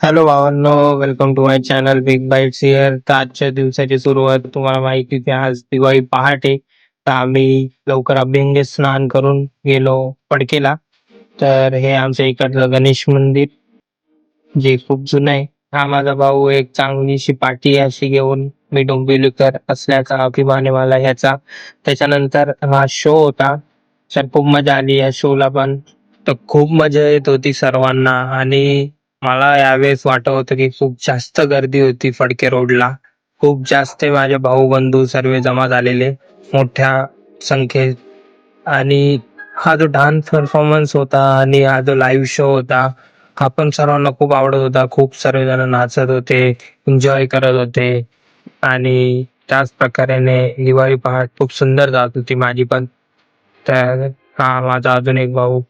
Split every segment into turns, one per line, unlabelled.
Hello भावांनो, welcome to my channel Big Bytes here. तर आजच्या दिवसाची सुरुवात तुम्हाला माहिती आहे, आज दिवाळी पहाटे. तर आम्ही लवकर अभ्यंग स्नान करून गेलो फडकेला. तर हे आमच्या इकडचं गणेश मंदिर जे खूप जुनं आहे. हा माझा भाऊ एक चांगलीशी पाठी अशी घेऊन मी डोंबिवलीकर असल्याचा अभिमान आहे मला ह्याचा. त्याच्यानंतर हा शो होता, तर खूप मजा आली या शोला पण. तर खूप मजा येत होती सर्वांना. आणि मला यावेळेस वाटत होतं की खूप जास्त गर्दी होती फडके रोडला. खूप जास्त माझे भाऊ बंधू सर्व जमा झालेले मोठ्या संख्येत. आणि हा जो डान्स परफॉर्मन्स होता आणि हा जो लाईव्ह शो होता, हा पण सर्वांना खूप आवडत होता. खूप सर्वजण नाचत होते, एन्जॉय करत होते. आणि त्याच प्रकारेने दिवाळी पहाट खूप सुंदर जात होती माझी पण. तर हा माझा अजून एक भाऊ.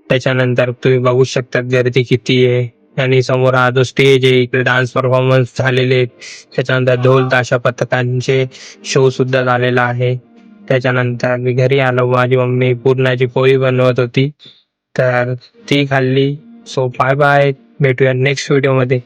त्याच्यानंतर तुम्ही बघू शकता गर्दी किती आहे. आणि समोर हा जो स्टेज आहे, इकडे डान्स परफॉर्मन्स झालेले आहेत. त्याच्यानंतर ढोल ताशा पथकांचे शो सुद्धा झालेला आहे. त्याच्यानंतर मी घरी आलो, माझी मम्मी पुरणाची पोळी बनवत होती, तर ती खाल्ली. सो बाय बाय, भेटूया नेक्स्ट व्हिडिओ मध्ये.